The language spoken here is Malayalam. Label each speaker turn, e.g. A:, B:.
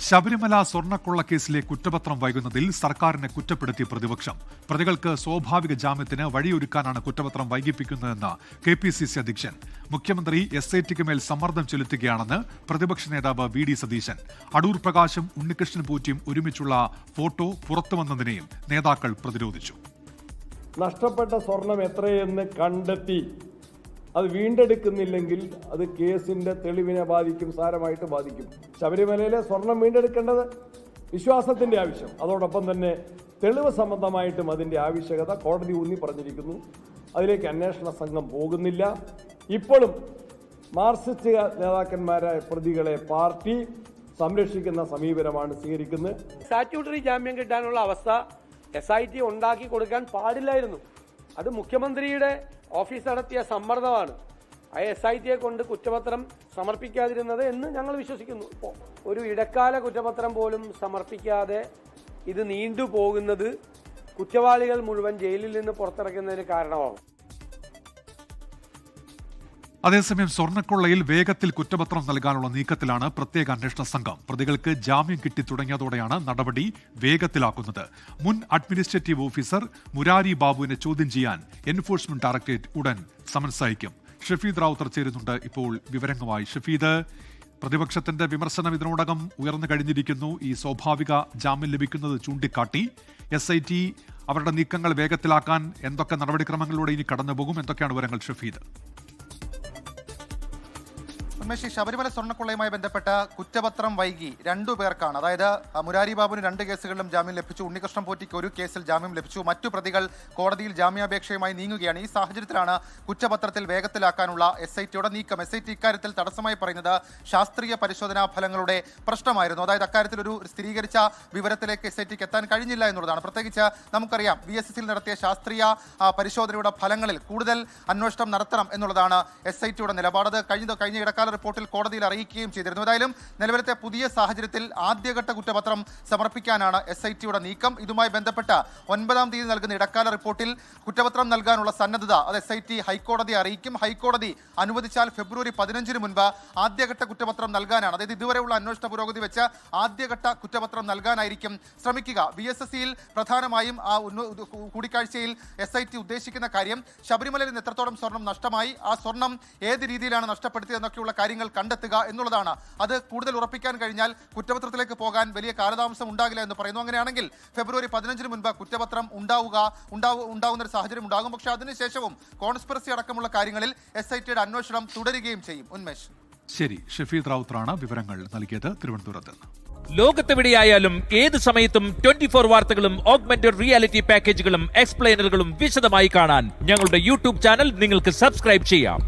A: ശബരിമല സ്വർണ്ണക്കൊള്ളക്കേസിലെ കുറ്റപത്രം വൈകുന്നതിൽ സർക്കാരിനെ കുറ്റപ്പെടുത്തി പ്രതിപക്ഷം. പ്രതികൾക്ക് സ്വാഭാവിക ജാമ്യത്തിന് വഴിയൊരുക്കാനാണ് കുറ്റപത്രം വൈകിപ്പിക്കുന്നതെന്ന് KPCC അധ്യക്ഷൻ. മുഖ്യമന്ത്രി SITക്ക് മേൽ സമ്മർദ്ദം ചെലുത്തുകയാണെന്ന് പ്രതിപക്ഷ നേതാവ് VD സതീശൻ. അടൂർ പ്രകാശും ഉണ്ണികൃഷ്ണൻ പോറ്റിയും ഒരുമിച്ചുള്ള ഫോട്ടോ പുറത്തുവന്നതിനെയും നേതാക്കൾ പ്രതിരോധിച്ചു.
B: നഷ്ടപ്പെട്ട സ്വർണം എത്രയെന്ന് കണ്ടെത്തി അത് വീണ്ടെടുക്കുന്നില്ലെങ്കിൽ അത് കേസിന്റെ തെളിവിനെ ബാധിക്കും, സാരമായിട്ട് ബാധിക്കും. ശബരിമലയിലെ സ്വർണം വീണ്ടെടുക്കേണ്ടത് വിശ്വാസത്തിന്റെ ആവശ്യം, അതോടൊപ്പം തന്നെ തെളിവ് സംബന്ധമായിട്ടും അതിന്റെ ആവശ്യകത കോടതി ഊന്നി പറഞ്ഞിരിക്കുന്നു. അതിലേക്ക് അന്വേഷണ സംഘം പോകുന്നില്ല. ഇപ്പോഴും മാർക്സിസ്റ്റ് നേതാക്കന്മാരായ പ്രതികളെ പാർട്ടി സംരക്ഷിക്കുന്ന സമീപനമാണ് സ്വീകരിക്കുന്നത്.
C: സ്റ്റാറ്റ്യൂട്ടറി ജാമ്യം കിട്ടാനുള്ള അവസ്ഥ SIT ഉണ്ടാക്കി കൊടുക്കാൻ പാടില്ലായിരുന്നു. അത് മുഖ്യമന്ത്രിയുടെ ഓഫീസ് നടത്തിയ സമ്മർദ്ദമാണ് SITയെ കൊണ്ട് കുറ്റപത്രം സമർപ്പിക്കാതിരുന്നത് എന്ന് ഞങ്ങൾ വിശ്വസിക്കുന്നു. ഇപ്പോൾ ഒരു ഇടക്കാല കുറ്റപത്രം പോലും സമർപ്പിക്കാതെ ഇത് നീണ്ടുപോകുന്നത് കുറ്റവാളികൾ മുഴുവൻ ജയിലിൽ നിന്ന് പുറത്തിറക്കുന്നതിന് കാരണമാകും.
A: അതേസമയം സ്വർണ്ണക്കൊള്ളയിൽ വേഗത്തിൽ കുറ്റപത്രം നൽകാനുള്ള നീക്കത്തിലാണ് പ്രത്യേക അന്വേഷണ സംഘം. പ്രതികൾക്ക് ജാമ്യം കിട്ടി തുടങ്ങിയതോടെയാണ് നടപടി വേഗത്തിലാക്കുന്നത്. മുൻ അഡ്മിനിസ്ട്രേറ്റീവ് ഓഫീസർ മുരാരി ബാബുവിനെ ചോദ്യം ചെയ്യാൻ എൻഫോഴ്സ്മെന്റ് ഡയറക്ടറേറ്റ് ഉടൻ സമൻസ് അയക്കും. ഷഫീദ് റാവുത്തർ ചേരുന്നുണ്ട് ഇപ്പോൾ വിവരങ്ങളുമായി. ഷഫീദ്, പ്രതിപക്ഷത്തിന്റെ വിമർശനം ഇതിനോടകം ഉയർന്നു കഴിഞ്ഞിരിക്കുന്നു. ഈ സ്വാഭാവിക ജാമ്യം ലഭിക്കുന്നത് ചൂണ്ടിക്കാട്ടി SIT അവരുടെ നീക്കങ്ങൾ വേഗത്തിലാക്കാൻ എന്തൊക്കെ നടപടിക്രമങ്ങളിലൂടെ ഇനി കടന്നുപോകും? എന്തൊക്കെയാണ് വിവരങ്ങൾ ഷഫീദ്?
D: ശബരിമല സ്വർണ്ണക്കൊള്ളയുമായി ബന്ധപ്പെട്ട കുറ്റപത്രം വൈകി രണ്ടു പേർക്കാണ്, അതായത് മുരാരി ബാബുവിന് 2 കേസുകളിലും ജാമ്യം ലഭിച്ചു, ഉണ്ണികൃഷ്ണൻ പോറ്റിക്ക് 1 കേസിൽ ജാമ്യം ലഭിച്ചു. മറ്റു പ്രതികൾ കോടതിയിൽ ജാമ്യാപേക്ഷയുമായി നീങ്ങുകയാണ്. ഈ സാഹചര്യത്തിലാണ് കുറ്റപത്രത്തിൽ വേഗത്തിലാക്കാനുള്ള SITയുടെ നീക്കം. SIT ഇക്കാര്യത്തിൽ തടസ്സമായി പറയുന്നത് ശാസ്ത്രീയ പരിശോധനാ ഫലങ്ങളുടെ പ്രശ്നമായിരുന്നു. അതായത് അക്കാര്യത്തിൽ ഒരു സ്ഥിരീകരിച്ച വിവരത്തിലേക്ക് SITക്ക് എത്താൻ കഴിഞ്ഞില്ല എന്നുള്ളതാണ്. പ്രത്യേകിച്ച് നമുക്കറിയാം VSSൽ നടത്തിയ ശാസ്ത്രീയ പരിശോധനയുടെ ഫലങ്ങളിൽ കൂടുതൽ അന്വേഷണം നടത്തണം എന്നുള്ളതാണ് SITയുടെ നിലപാട്. കഴിഞ്ഞ ഇടക്കാല റിപ്പോർട്ടിൽ കോടതിയിൽ അറിയിക്കുകയും ചെയ്തിരുന്നു. ഏതായാലും നിലവിലത്തെ പുതിയ സാഹചര്യത്തിൽ ആദ്യഘട്ട കുറ്റപത്രം സമർപ്പിക്കാനാണ് SITയുടെ നീക്കം. ഇതുമായി ബന്ധപ്പെട്ട് 9-ാം തീയതി നൽകുന്ന ഇടക്കാല റിപ്പോർട്ടിൽ കുറ്റപത്രം നൽകാനുള്ള സന്നദ്ധത അത് SIT ഹൈക്കോടതിയെ അറിയിക്കും. ഹൈക്കോടതി അനുവദിച്ചാൽ ഫെബ്രുവരി 15-ന് മുൻപ് ആദ്യഘട്ട കുറ്റപത്രം നൽകാനാണ്, അതായത് ഇതുവരെയുള്ള അന്വേഷണ പുരോഗതി വെച്ച് ആദ്യഘട്ട കുറ്റപത്രം നൽകാനായിരിക്കും ശ്രമിക്കുക. VSSൽ പ്രധാനമായും ആ കൂടിക്കാഴ്ചയിൽ SIT ഉദ്ദേശിക്കുന്ന കാര്യം ശബരിമലയിൽ നിന്ന് എത്രത്തോളം സ്വർണം നഷ്ടമായി, ആ സ്വർണം ഏത് രീതിയിലാണ് നഷ്ടപ്പെടുത്തിയതെന്നൊക്കെയുള്ള കാര്യങ്ങൾ കണ്ടെത്തുക എന്നുള്ളതാണ്. അത് കൂടുതൽ ഉറപ്പിക്കാൻ കഴിഞ്ഞാൽ കുറ്റപത്രത്തിലേക്ക് പോകാൻ വലിയ കാലതാമസം ഉണ്ടാകില്ല എന്ന് പറയുന്നു. അങ്ങനെയാണെങ്കിൽ ഫെബ്രുവരി 15-ന് മുൻപ് കുറ്റപത്രം ഉണ്ടാകുന്ന ഒരു സാഹചര്യം ഉണ്ടാകും. പക്ഷേ അതിനുശേഷവും കോൺസ്പിറസി അടക്കമുള്ള കാര്യങ്ങളിൽ SITയുടെ അന്വേഷണം തുടരുകയും ചെയ്യും. ഉന്മേഷ്.
A: ശരി, ഷഫീദ് റാവുത്തറാണ് വിവരങ്ങൾ നൽകിയത് തിരുവനന്തപുരത്ത്.
E: ലോകത്തെവിടെയായാലും ഏത് സമയത്തും 24 വാർത്തകളും ഓഗ്മെന്റഡ് റിയാലിറ്റി പാക്കേജുകളും എക്സ്പ്ലെയിനറുകളും വിശദമായി കാണാൻ ഞങ്ങളുടെ YouTube ചാനൽ നിങ്ങൾക്ക് സബ്സ്ക്രൈബ് ചെയ്യാം.